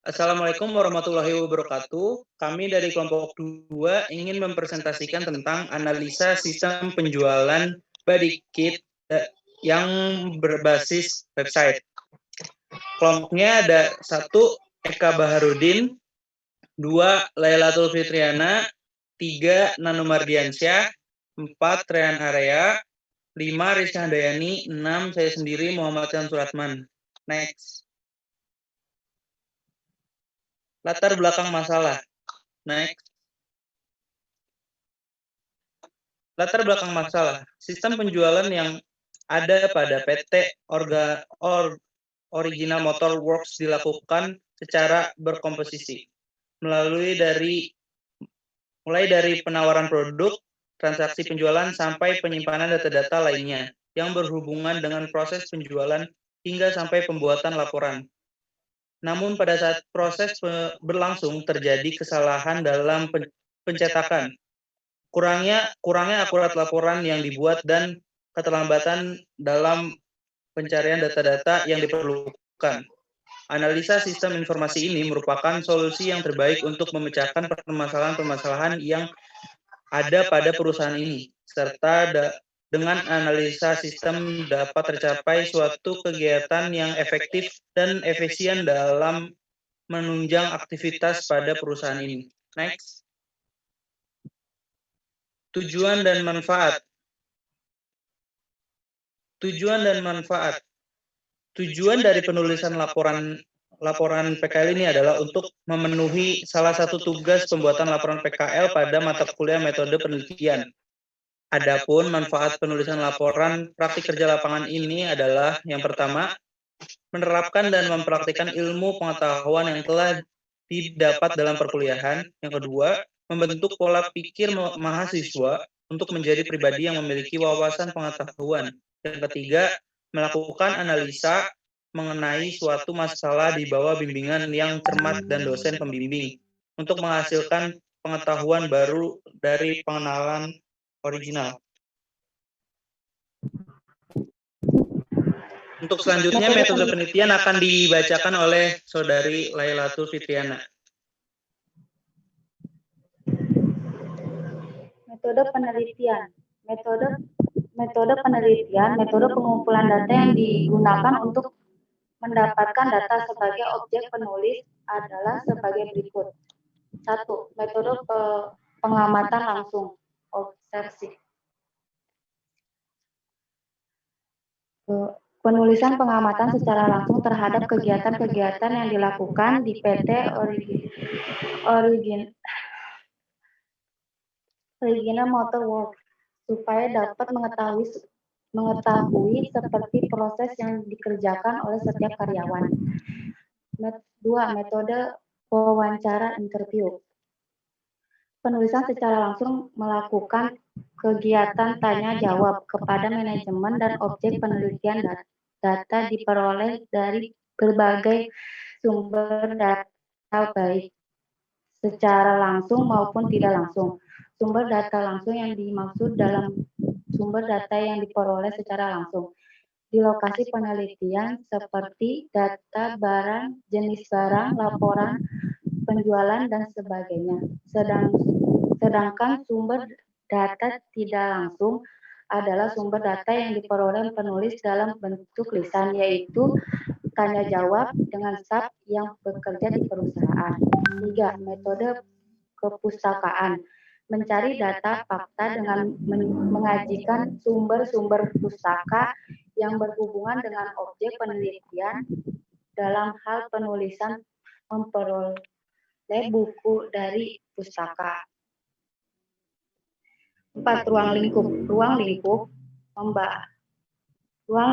Assalamualaikum warahmatullahi wabarakatuh. Kami dari kelompok 2 ingin mempresentasikan tentang analisa sistem penjualan body kit yang berbasis website. Kelompoknya ada 1. Eka Baharudin, 2. Lailatul Fitriana, 3. Nano Mardiansyah, 4. Rehan Area, 5. Rizka Handayani, 6. Saya sendiri Muhammad Syam Suratman. Next. Latar belakang masalah. Next. Latar belakang masalah. Sistem penjualan yang ada pada PT Original Motor Works dilakukan secara berkomposisi mulai dari penawaran produk, transaksi penjualan, sampai penyimpanan data-data lainnya yang berhubungan dengan proses penjualan hingga sampai pembuatan laporan. Namun pada saat proses berlangsung terjadi kesalahan dalam pencetakan, kurangnya akurat laporan yang dibuat, dan keterlambatan dalam pencarian data-data yang diperlukan. Analisa sistem informasi ini merupakan solusi yang terbaik untuk memecahkan permasalahan-permasalahan yang ada pada perusahaan ini, serta dengan analisa sistem dapat tercapai suatu kegiatan yang efektif dan efisien dalam menunjang aktivitas pada perusahaan ini. Next. Tujuan dan manfaat. Tujuan dan manfaat. Tujuan dari penulisan laporan PKL ini adalah untuk memenuhi salah satu tugas pembuatan laporan PKL pada mata kuliah metode penelitian. Adapun manfaat penulisan laporan praktik kerja lapangan ini adalah yang pertama, menerapkan dan mempraktikkan ilmu pengetahuan yang telah didapat dalam perkuliahan. Yang kedua, membentuk pola pikir mahasiswa untuk menjadi pribadi yang memiliki wawasan pengetahuan. Yang ketiga, melakukan analisa mengenai suatu masalah di bawah bimbingan yang cermat dan dosen pembimbing untuk menghasilkan pengetahuan baru dari pengenalan original. Untuk selanjutnya, metode penelitian akan dibacakan oleh Saudari Lailatul Fitriana. Metode penelitian. Metode penelitian, metode pengumpulan data yang digunakan untuk mendapatkan data sebagai objek penulis adalah sebagai berikut. 1. Metode pengamatan langsung, observasi. Penulisan pengamatan secara langsung terhadap kegiatan-kegiatan yang dilakukan di PT Original Motor Works supaya dapat mengetahui seperti proses yang dikerjakan oleh setiap karyawan. 2. Metode wawancara interview. Penulisan secara langsung melakukan kegiatan tanya-jawab kepada manajemen dan objek penelitian data diperoleh dari berbagai sumber data baik secara langsung maupun tidak langsung. Sumber data langsung yang dimaksud dalam sumber data yang diperoleh secara langsung di lokasi penelitian seperti data barang, jenis barang, laporan penjualan, dan sebagainya. Sedangkan sumber data tidak langsung adalah sumber data yang diperoleh penulis dalam bentuk lisan, yaitu tanya jawab dengan staf yang bekerja di perusahaan. 3. Metode kepustakaan. Mencari data fakta dengan mengajikan sumber-sumber pustaka yang berhubungan dengan objek penelitian. Dalam hal penulisan, memperoleh buku dari pustaka. 4. Ruang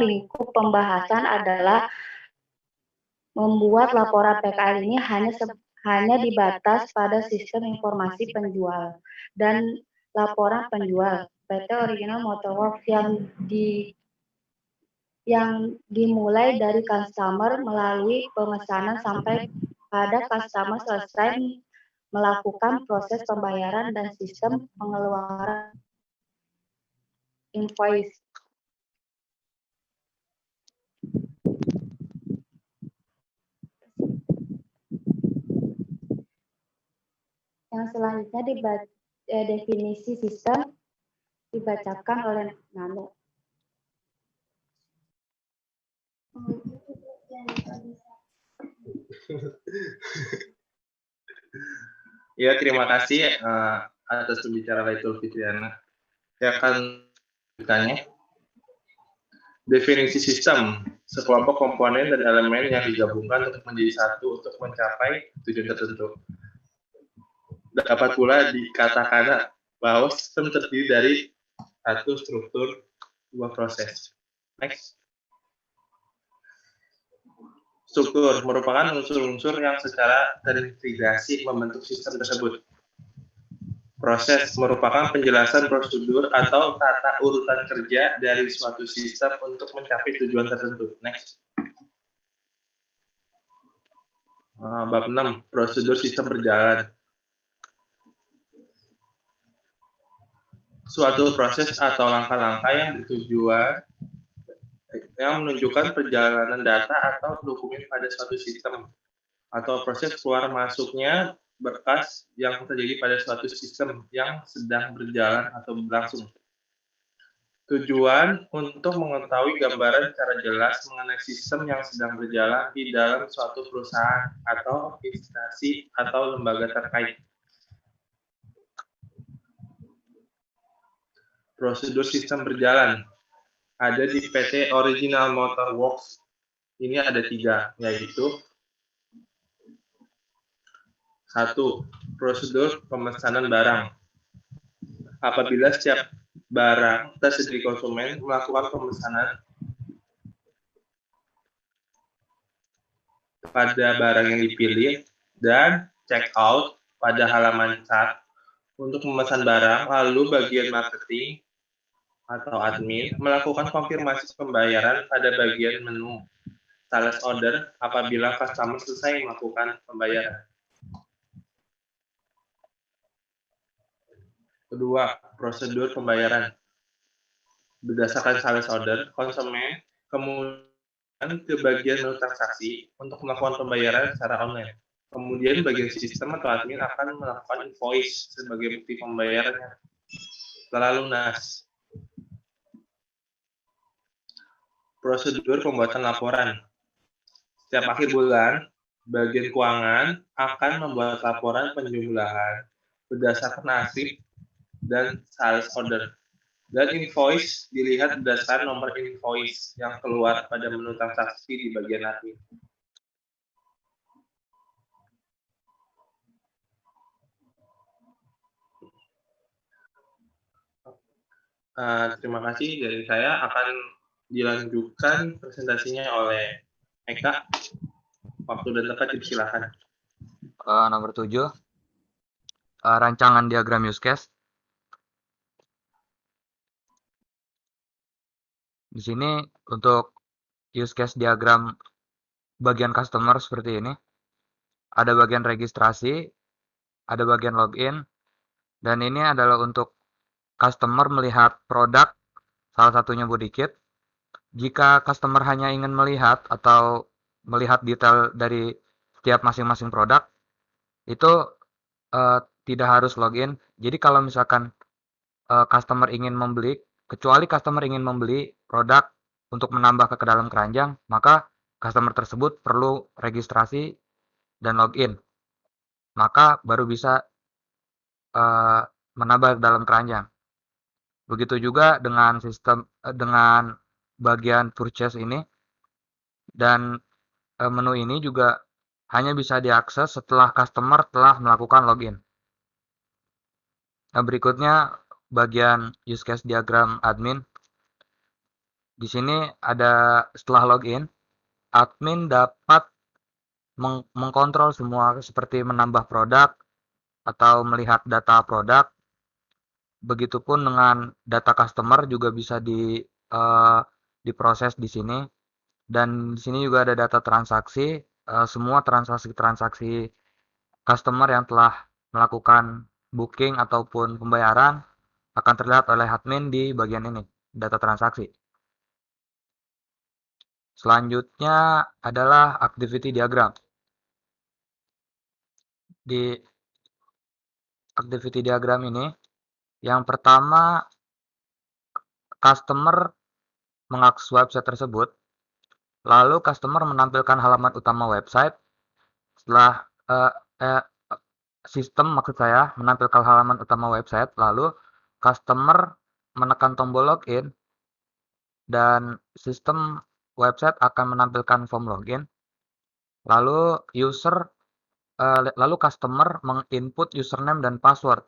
lingkup pembahasan adalah membuat laporan PKL ini hanya dibatas pada sistem informasi penjual dan laporan penjual PT Original Motor Works yang dimulai dari customer melalui pemesanan sampai pada customer selesai melakukan proses pembayaran dan sistem pengeluaran invoice. selanjutnya definisi sistem dibacakan oleh Nano. Ya, terima kasih atas pembicaraan itu, Fitriana. Saya akan bertanya. Definisi sistem, sekelompok komponen dan elemen yang digabungkan untuk menjadi satu untuk mencapai tujuan tertentu. Dapat pula dikatakan bahwa sistem terdiri dari satu struktur, dua proses. Next. Struktur merupakan unsur-unsur yang secara terintegrasi membentuk sistem tersebut. Proses merupakan penjelasan prosedur atau tata urutan kerja dari suatu sistem untuk mencapai tujuan tertentu. Next. Bab 6, prosedur sistem berjalan. Suatu proses atau langkah-langkah yang bertujuan yang menunjukkan perjalanan data atau dokumen pada suatu sistem atau proses keluar masuknya berkas yang terjadi pada suatu sistem yang sedang berjalan atau berlangsung. Tujuan untuk mengetahui gambaran secara jelas mengenai sistem yang sedang berjalan di dalam suatu perusahaan atau instansi atau lembaga terkait. Prosedur sistem berjalan ada di PT Original Motor Works. Ini ada 3, yaitu 1. Prosedur pemesanan barang. Apabila setiap barang tersedia konsumen melakukan pemesanan pada barang yang dipilih dan check out pada halaman chat untuk memesan barang, lalu bagian marketing atau admin melakukan konfirmasi pembayaran pada bagian menu sales order apabila customer selesai melakukan pembayaran. Kedua, prosedur pembayaran. Berdasarkan sales order, konsumen kemudian ke bagian menu transaksi untuk melakukan pembayaran secara online. Kemudian bagian sistem atau admin akan melakukan invoice sebagai bukti pembayarannya setelah lunas. Prosedur pembuatan laporan. Setiap akhir bulan, bagian keuangan akan membuat laporan penjumlahan berdasarkan nasib dan sales order. Dan invoice dilihat berdasarkan nomor invoice yang keluar pada menu transaksi di bagian admin. Terima kasih. Dari saya akan dilanjutkan presentasinya oleh Eka. Waktu dan tempat dipersilakan. Nomor 7, rancangan diagram use case. Di sini untuk use case diagram bagian customer seperti ini. Ada bagian registrasi, ada bagian login, dan ini adalah untuk customer melihat produk, salah satunya body kit. Jika customer hanya ingin melihat atau melihat detail dari setiap masing-masing produk, itu tidak harus login. Jadi kalau misalkan customer ingin membeli, kecuali customer ingin membeli produk untuk menambah ke dalam keranjang, maka customer tersebut perlu registrasi dan login. Maka baru bisa menambah ke dalam keranjang. Begitu juga dengan sistem dengan bagian purchase ini, dan menu ini juga hanya bisa diakses setelah customer telah melakukan login. Nah, berikutnya bagian use case diagram admin. Di sini ada setelah login, admin dapat mengkontrol semua seperti menambah produk atau melihat data produk. Begitupun dengan data customer juga bisa diproses di sini. Dan di sini juga ada data transaksi, semua transaksi-transaksi customer yang telah melakukan booking ataupun pembayaran akan terlihat oleh admin di bagian ini, data transaksi. Selanjutnya adalah activity diagram. activity diagram ini, yang pertama customer mengakses website tersebut, lalu customer menampilkan halaman utama website. Setelah sistem maksud saya menampilkan halaman utama website, lalu customer menekan tombol login dan sistem website akan menampilkan form login. Lalu customer menginput username dan password,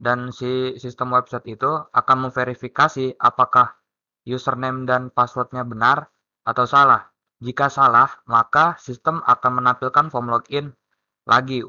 dan si sistem website itu akan memverifikasi apakah username dan passwordnya benar atau salah. Jika salah, maka sistem akan menampilkan form login lagi.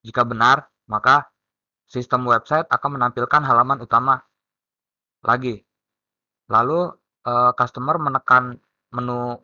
Jika benar, maka sistem website akan menampilkan halaman utama lagi. Lalu customer menekan menu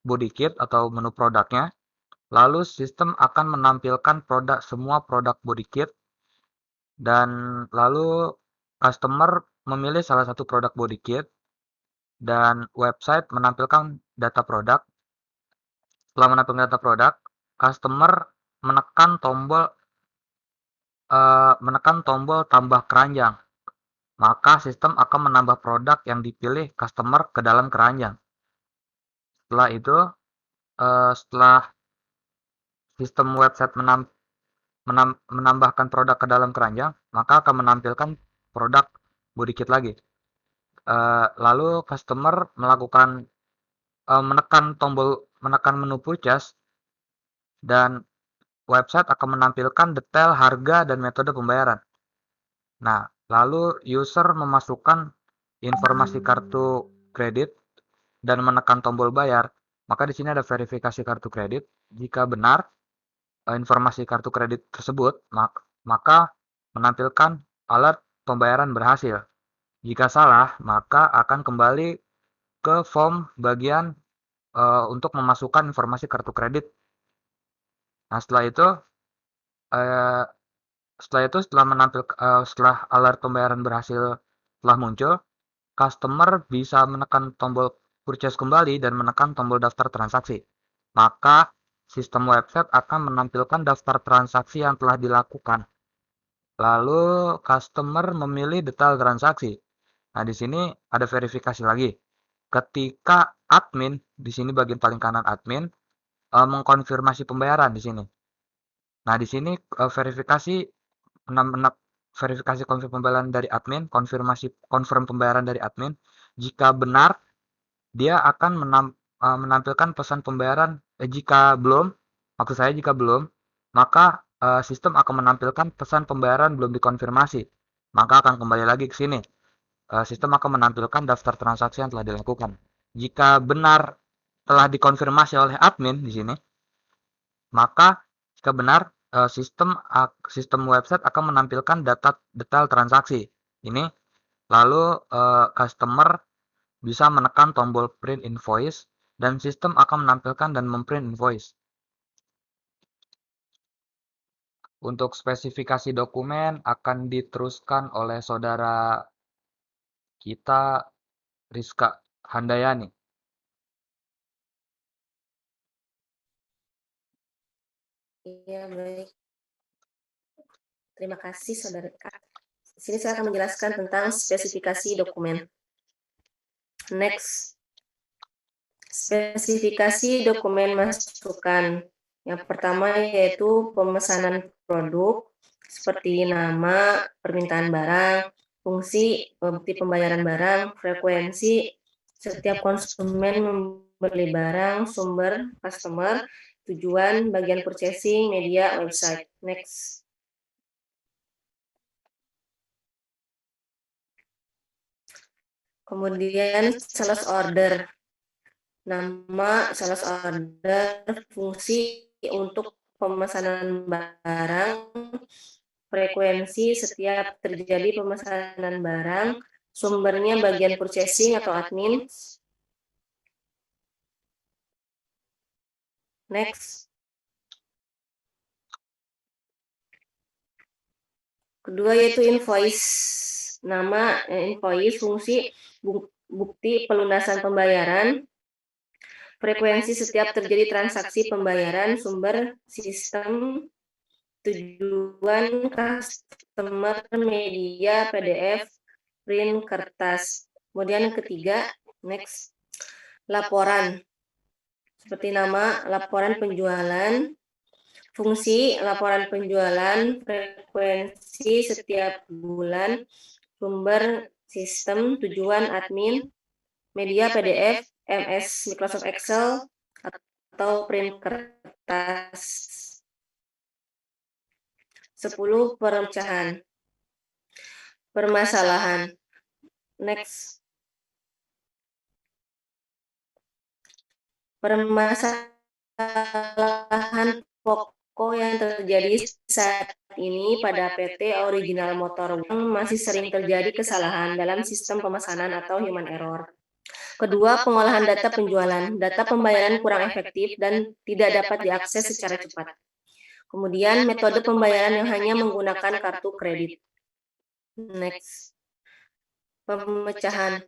body kit atau menu produknya. Lalu sistem akan menampilkan semua produk body kit, dan lalu customer memilih salah satu produk body kit dan website menampilkan data produk. Setelah menampilkan data produk, customer menekan tombol tambah keranjang. Maka sistem akan menambah produk yang dipilih customer ke dalam keranjang. Setelah itu, setelah sistem website menambahkan produk ke dalam keranjang, maka akan menampilkan produk body kit lagi. Lalu customer menekan menu purchase, dan website akan menampilkan detail harga dan metode pembayaran. Nah, lalu user memasukkan informasi kartu kredit dan menekan tombol bayar. Maka di sini ada verifikasi kartu kredit. Jika benar informasi kartu kredit tersebut, maka menampilkan alert pembayaran berhasil. Jika salah, maka akan kembali ke form bagian untuk memasukkan informasi kartu kredit. Nah, setelah alert pembayaran berhasil telah muncul, customer bisa menekan tombol purchase kembali dan menekan tombol daftar transaksi. Maka sistem website akan menampilkan daftar transaksi yang telah dilakukan. Lalu customer memilih detail transaksi. Nah, di sini ada verifikasi lagi. Ketika admin, di sini bagian paling kanan admin, mengkonfirmasi pembayaran di sini. Nah, di sini verifikasi konfirm pembayaran dari admin, confirm pembayaran dari admin. Jika benar, dia akan menampilkan pesan pembayaran. Jika belum, maka sistem akan menampilkan pesan pembayaran belum dikonfirmasi. Maka akan kembali lagi ke sini. Sistem akan menampilkan daftar transaksi yang telah dilakukan. Jika benar telah dikonfirmasi oleh admin di sini, maka jika benar sistem website akan menampilkan detail transaksi ini. Lalu customer bisa menekan tombol print invoice dan sistem akan menampilkan dan memprint invoice. Untuk spesifikasi dokumen akan diteruskan oleh saudara kita Rizka Handayani. Iya, baik. Terima kasih, Saudara Kak. Di sini saya akan menjelaskan tentang spesifikasi dokumen. Next. Spesifikasi dokumen masukan. Yang pertama yaitu pemesanan produk, seperti nama, permintaan barang, fungsi, bukti pembayaran barang, frekuensi, setiap konsumen membeli barang, sumber, customer, tujuan, bagian purchasing, media, website. Next. Kemudian sales order. Nama sales order, fungsi untuk pemesanan barang, frekuensi setiap terjadi pemesanan barang, sumbernya bagian purchasing atau admin. Next. Kedua yaitu invoice. Nama invoice, fungsi bukti pelunasan pembayaran, frekuensi setiap terjadi transaksi pembayaran, sumber sistem, tujuan customer media PDF, print kertas. Kemudian yang ketiga, next, laporan. Seperti nama, laporan penjualan. Fungsi laporan penjualan, frekuensi setiap bulan, sumber sistem, tujuan admin, media PDF, MS Microsoft Excel, atau print kertas. 10 pemecahan. Permasalahan. Next. Permasalahan pokok yang terjadi saat ini pada PT Original Motor Works masih sering terjadi kesalahan dalam sistem pemesanan atau human error. Kedua, pengolahan data penjualan. Data pembayaran kurang efektif dan tidak dapat diakses secara cepat. Kemudian, metode pembayaran yang hanya menggunakan kartu kredit. Next. Pemecahan.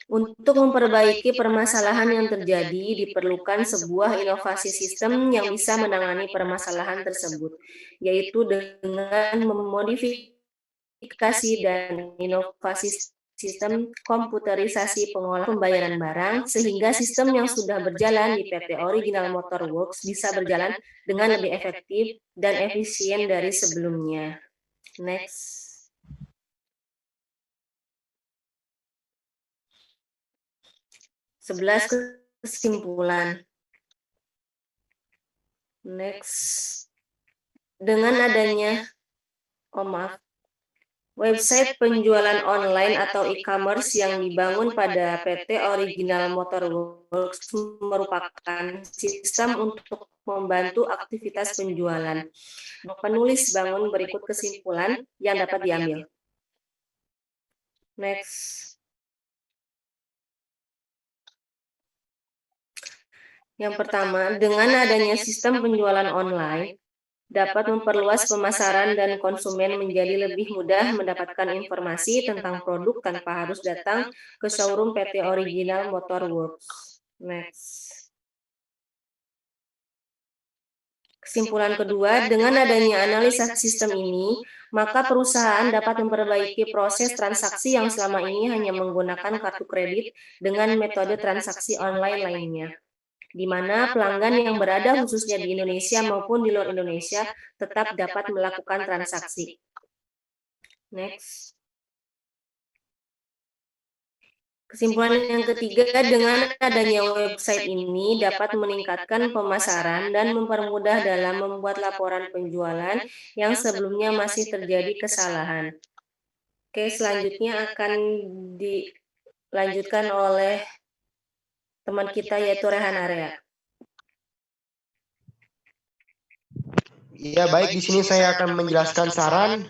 Untuk memperbaiki permasalahan yang terjadi, diperlukan sebuah inovasi sistem yang bisa menangani permasalahan tersebut, yaitu dengan memodifikasi dan inovasi sistem komputerisasi pengolahan pembayaran barang, sehingga sistem yang sudah berjalan di PT Original Motor Works bisa berjalan dengan lebih efektif dan efisien dari sebelumnya. Next. Sebelas kesimpulan. Next. Dengan adanya, website penjualan online atau e-commerce yang dibangun pada PT Original Motor Works merupakan sistem untuk membantu aktivitas penjualan. Penulis bangun berikut kesimpulan yang dapat diambil. Next. Yang pertama, dengan adanya sistem penjualan online, dapat memperluas pemasaran dan konsumen menjadi lebih mudah mendapatkan informasi tentang produk tanpa harus datang ke showroom PT Original Motor Works. Next. Kesimpulan kedua, dengan adanya analisa sistem ini, maka perusahaan dapat memperbaiki proses transaksi yang selama ini hanya menggunakan kartu kredit dengan metode transaksi online lainnya, di mana pelanggan yang berada khususnya di Indonesia maupun di luar Indonesia tetap dapat melakukan transaksi. Next. Kesimpulan yang ketiga, dengan adanya website ini dapat meningkatkan pemasaran dan mempermudah dalam membuat laporan penjualan yang sebelumnya masih terjadi kesalahan. Oke, selanjutnya akan dilanjutkan oleh teman kita yaitu Rehan Area. Ya, baik, di sini saya akan menjelaskan saran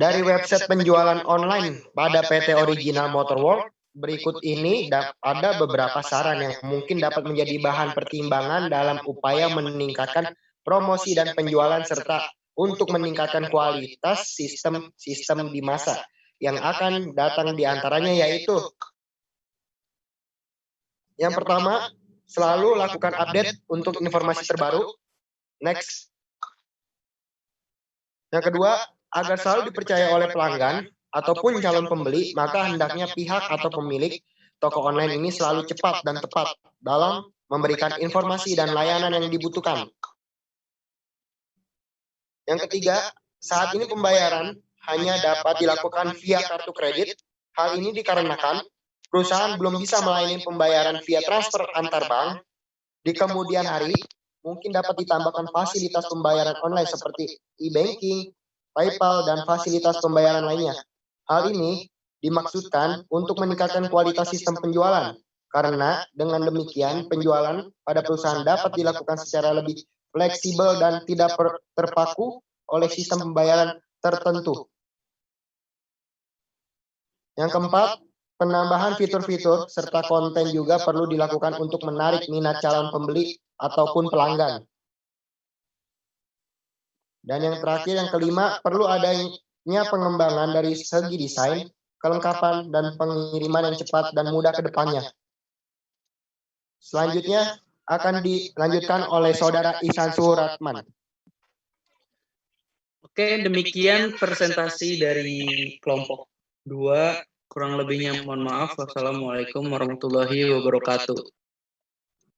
dari website penjualan online pada PT Original Motor Works. Berikut ini ada beberapa saran yang mungkin dapat menjadi bahan pertimbangan dalam upaya meningkatkan promosi dan penjualan serta untuk meningkatkan kualitas sistem di masa yang akan datang, di antaranya yaitu yang pertama, selalu lakukan update untuk informasi terbaru. Next. Yang kedua, agar selalu dipercaya oleh pelanggan ataupun calon pembeli, maka hendaknya pihak atau pemilik toko online ini selalu cepat dan tepat dalam memberikan informasi dan layanan yang dibutuhkan. Yang ketiga, saat ini pembayaran hanya dapat dilakukan via kartu kredit. Hal ini dikarenakan perusahaan belum bisa melayani pembayaran via transfer antar bank. Di kemudian hari, mungkin dapat ditambahkan fasilitas pembayaran online seperti e-banking, PayPal, dan fasilitas pembayaran lainnya. Hal ini dimaksudkan untuk meningkatkan kualitas sistem penjualan, karena dengan demikian penjualan pada perusahaan dapat dilakukan secara lebih fleksibel dan tidak terpaku oleh sistem pembayaran tertentu. Yang keempat, penambahan fitur-fitur serta konten juga perlu dilakukan untuk menarik minat calon pembeli ataupun pelanggan. Dan yang terakhir, yang kelima, perlu adanya pengembangan dari segi desain, kelengkapan, dan pengiriman yang cepat dan mudah ke depannya. Selanjutnya akan dilanjutkan oleh Saudara Ihsan Suratman. Oke, demikian presentasi dari kelompok 2. Kurang lebihnya mohon maaf. Wassalamualaikum warahmatullahi wabarakatuh.